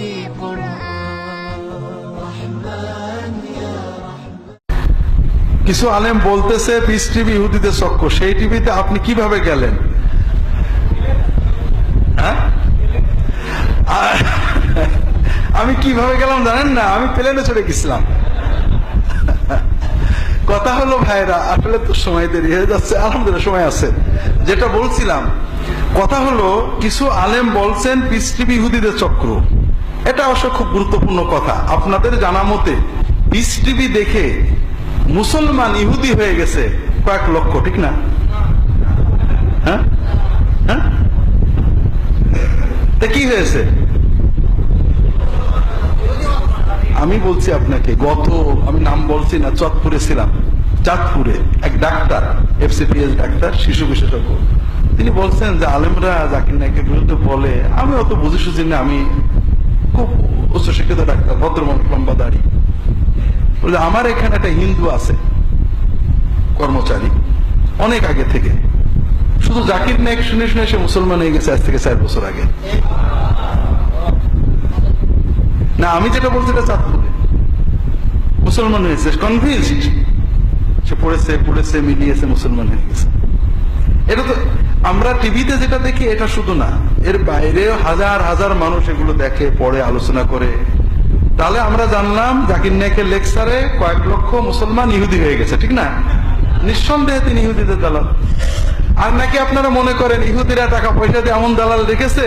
কি পড়বো রহমান ইয়া কিছু আলেম বলতেছে পিস টিভি ইহুদিদের চক্র, সেই টিভিতে আপনি কিভাবে গেলেন? হ্যাঁ, আমি কিভাবে গেলাম জানেন না? আমি প্লেনে চড়ে গেছিলাম। কথা হলো ভাইরা, আসলে তো সময় দেরি হয়ে যাচ্ছে, আলহামদুলিল্লাহ সময় আছে। যেটা বলছিলাম, কথা হলো কিছু আলেম বলছেন পিস টিভি ইহুদিদের চক্র। এটা অবশ্য খুব গুরুত্বপূর্ণ কথা। আপনাদের জানা মতে পিস টিভি দেখে মুসলমান ইহুদি হয়ে গেছে কয়েক লক্ষ, ঠিক না? হ্যাঁ হ্যাঁ, তা কি হয়েছে? আমি বলছি আপনাকে, আমি নাম বলছি না, চাঁদপুরে ছিলাম। চাঁদপুরে এক ডাক্তার, এফসিপিএস ডাক্তার, শিশু বিশেষজ্ঞ, তিনি বলছেন যে আলেমরা জাকির নায়কের বিরুদ্ধে বলে, আমি অত বুঝি সুঝি না, আমি খুব উচ্চশিক্ষিত ডাক্তার, ভদ্রমানুষ, লম্বা দাড়ি, বলে আমার এখানে একটা হিন্দু আছে কর্মচারী, অনেক আগে থেকে, শুধু জাকির নায়ক শুনে শুনে সে মুসলমান হয়ে গেছে আজ থেকে 4 বছর আগে। না, আমি যেটা বলছি এটা চাঁদপুরে মুসলমান হয়েছে, কনভিন্সড, সে পড়েছে মিলিয়েছে, মুসলমান হয়ে গেছে। এটা তো আমরা টিভিতে যেটা দেখি এটা শুধু না, এর বাইরে হাজার হাজার মানুষ এগুলো দেখে, পড়ে, আলোচনা করে। তাহলে আমরা জানলাম জাকির নায়কের লেকচারে কয়েক লক্ষ মুসলমান ইহুদি হয়ে গেছে, ঠিক না? নিঃসন্দেহে তিনি ইহুদিদের দালাল। আর নাকি আপনারা মনে করেন ইহুদিরা টাকা পয়সা দিয়ে এমন দালাল রেখেছে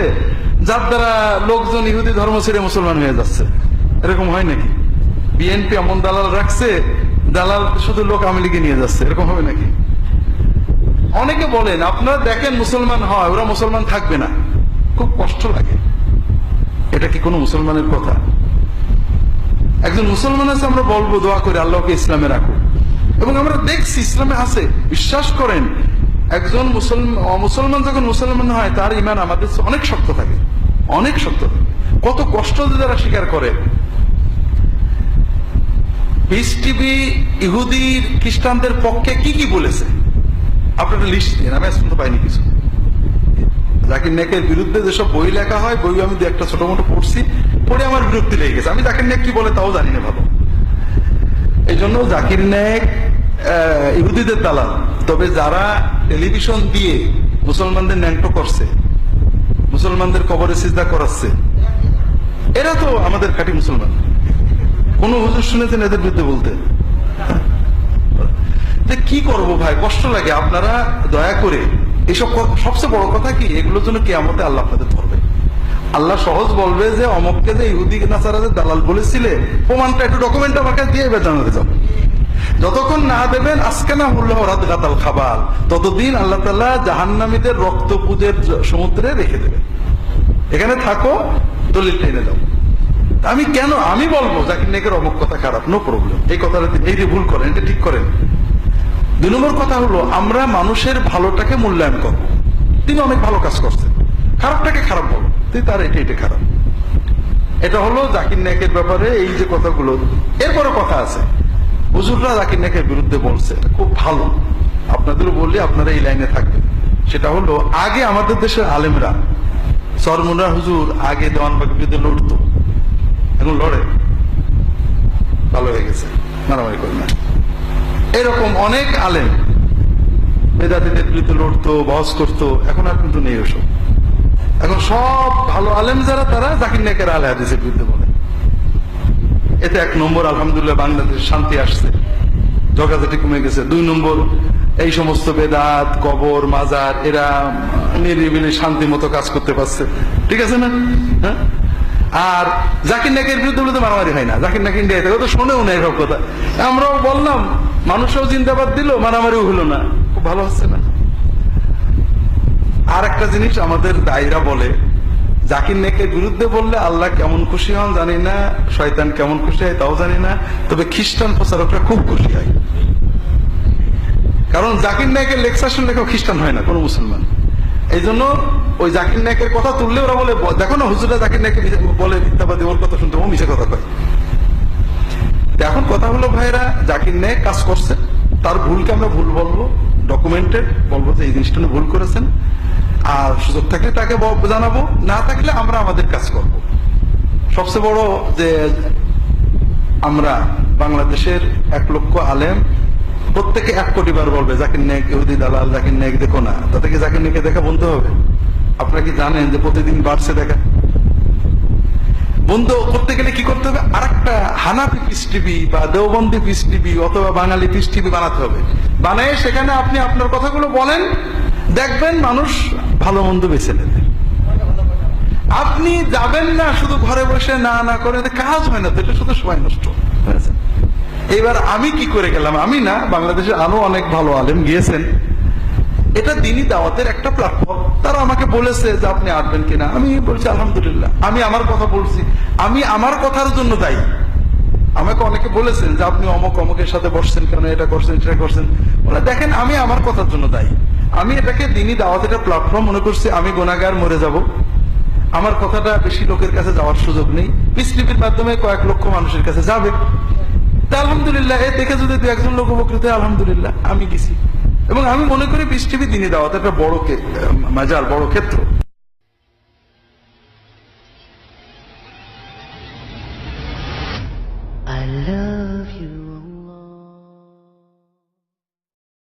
যার দ্বারা লোকজন ইহুদি ধর্ম ছেড়ে মুসলমান হয়ে যাচ্ছে? এরকম হয় নাকি? বিএনপি এমন দালাল রাখছে, দালাল শুধু লোক আওয়ামী লীগে নিয়ে যাচ্ছে, এরকম হবে নাকি? অনেকে বলেন আপনারা দেখেন মুসলমান হয়, ওরা মুসলমান থাকবে না, খুব কষ্ট লাগে। এটা কি কোনো মুসলমানের কথা? একজন মুসলমান আছে, আমরা বলবো দোয়া করে আল্লাহকে ইসলামে রাখুক, এবং আমরা দেখছি ইসলামে আছে। বিশ্বাস করেন, একজন মুসলমান যখন মুসলমান হয় তার ইমান আমাদের অনেক শক্ত থাকে, অনেক শক্ত থাকে। কত কষ্ট যারা স্বীকার করে। পিস টিভি ইহুদি খ্রিস্টানদের পক্ষে কি কি বলেছে আপনারা লিস্ট দিন, আমি আজ পর্যন্ত পাইনি কিছু। জাকির নায়কের বিরুদ্ধে যেসব বই লেখা হয়, বই আমি দু একটা ছোট মোটো পড়ছি, পড়ে আমার বিরক্তি লেগে গেছে। আমি জাকির নায়ক কি বলে তাও জানি না ভালো। এই জন্য জাকির নায়ক ইহুদিদের দালাল। তবে যারা টেলিভিশন দিয়ে মুসলমানদের ন্যাংটো করছে, মুসলমানদের কবরে সিজদা করাচ্ছে, এরা তো আমাদের খাঁটি মুসলমান। কোন হুজুর শুনেছেন এদের বিরুদ্ধে বলতে? কি করব ভাই, কষ্ট লাগে। আপনারা দয়া করে এইসব, সবচেয়ে বড় কথা কি, এগুলোর জন্য কিয়ামতে আল্লাহ আপনাদের ধরবে। আল্লাহ সহজ বলবে যে অমককে যে ইহুদি নাসারাদের দালাল বলেছিলে, প্রমাণটা একটু ডকুমেন্ট আমাকে দিয়ে জানাতে যাও। যতক্ষণ না দেবেন আজকে না হুল্লাহ রাত গাতাল খাবার, ততদিন আল্লাহ তাআলা জাহান্নামীদের রক্ত পুজের সমুদ্রে রেখে দেবে। এখানে থাকো, দলিল টেনে দাও। আমি বলবো জাকির নায়কের অমুক কথা খারাপ, নো প্রবলেম, এই কথাটা এই যে ভুল করেন, এটা ঠিক করেন। 2 নম্বর কথা হলো, আমরা মানুষের ভালোটাকে মূল্যায়ন করব। তিনি অনেক ভালো কাজ করছেন, খারাপটাকে খারাপ বলো, তার এটা খারাপ। এটা হলো জাকির নায়কের ব্যাপারে এই যে কথাগুলো। এরপরে কথা আছে, হুজুররা জাকির নায়কের বিরুদ্ধে বলছে, এটা খুব ভালো, আপনাদেরও বললে আপনারা এই লাইনে থাকবেন। সেটা হলো, আগে আমাদের দেশের আলেমরা, সরমুনা হুজুর আগে দেওয়ানবাগের বিরুদ্ধে লড়তো, এখন লড়ে, ভালো হয়ে গেছে, মারামারি করে না। এরকম অনেক আলেম বেদাতীদের বিরুদ্ধে লড়তো, বহস করতো, এখন আর কিন্তু নেই ওসব। এখন সব ভালো আলেম যারা, তারা জাকির নায়কের আলে হাদিসের বিরুদ্ধে বলে। এতে 1 নম্বর, আলহামদুলিল্লাহ বাংলাদেশ শান্তি আসছে, ঝগড়াঝাটি কমে গেছে। 2 নম্বর, এই সমস্ত বেদাত, কবর, মাজার, এরা নিরিবিলি শান্তি মতো কাজ করতে পারছে, ঠিক আছে না? হ্যাঁ। আর জাকির নায়কের বিরুদ্ধে বলে তো মারামারি হয় না, জাকির নায়ক ইন্ডিয়াতে, ও তো শোনেও না এসব কথা। আমরাও বললাম, মানুষও জিন্দাবাদ দিল, মারামারিও হলো না, খুব ভালো হচ্ছে না। আর একটা জিনিস আমাদের দায়ীরা বলে, জাকির নায়কের বিরুদ্ধে বললে আল্লাহ কেমন খুশি হন জানি না, শয়তান কেমন খুশি হয় তাও জানি না, তবে খ্রিস্টান প্রচারকরা খুব খুশি হয়। কারণ জাকির নায়কের লেকচার শুনলে কেউ খ্রিস্টান হয় না, কোনো মুসলমান। এই জন্য ওই জাকির নায়কের কথা তুললে ওরা বলে, দেখো না হুজুরা জাকির নায়ক বলে মিথ্যাবাদী, ওর কথা শুনতে ও মিছে কথা কয়। এখন কথা হলো ভাইরা, জাকির নায়ক কাজ করছে, তার ভুলকে আমরা ভুল বলবো, ডকুমেন্টেড বলবো যে এই জিনিসটা ভুল করেছেন, আর সুযোগ থাকলে তাকে জানাবো, না থাকলে আমরা আমাদের কাজ করবো। সবচেয়ে বড় যে আমরা বাংলাদেশের 1 লক্ষ আলেম প্রত্যেকে 1 কোটি বার বলবে জাকির নায়েক ইহুদি দালাল, জাকির নায়েক দেখো না, তাদেরকে জাকির নায়েকে দেখা বন্ধ হবে? আপনারা কি জানেন যে প্রতিদিন বাড়ছে দেখা? বন্ধ করতে গেলে কি করতে হবে? আরেকটা হানাফি পিস টিভি বা দেওবন্দি পিস টিভি অথবা বাঙালি পিস টিভি বানাতে হবে। বানায় সেখানে আপনি আপনার কথাগুলো বলেন, দেখবেন মানুষ ভালো মন্দ বেছে নেবে। আপনি যাবেন না শুধু ঘরে বসে না না করে, কাজ হয় না তো, এটা শুধু সময় নষ্ট। এবার আমি কি করে গেলাম? আমি না, বাংলাদেশে আরো অনেক ভালো আলেম গিয়েছেন। এটা দিনই দাওয়াতের একটা প্ল্যাটফর্ম। তারা আমাকে বলেছে যে আপনি আসবেন কিনা, আমি বলছি আলহামদুলিল্লাহ। আমি আমার কথা বলছি, আমি আমার কথার জন্য দায়ী। আমাকে অনেকে বলেছেন যে আপনি অমুক অমুকের সাথে বসছেন কেন, এটা করছেন সেটা করছেন। বলে দেখেন, আমি আমার কথার জন্য দায়ী। আমি এটাকে দিনই দাওয়াতের একটা প্ল্যাটফর্ম মনে করছি। আমি গুনাহগার, মরে যাব, আমার কথাটা বেশি লোকের কাছে যাওয়ার সুযোগ নেই। পিস টিভির মাধ্যমে কয়েক লক্ষ মানুষের কাছে যাবে, তা আলহামদুলিল্লাহ। এ দেখে যদি 2-1 জন লোক উপকৃত হয়, আলহামদুলিল্লাহ, আমি গেছি। এবং আমি মনে করি পিস টিভি দিনই দাওয়াত একটা বড় মাজার, বড় ক্ষেত্র।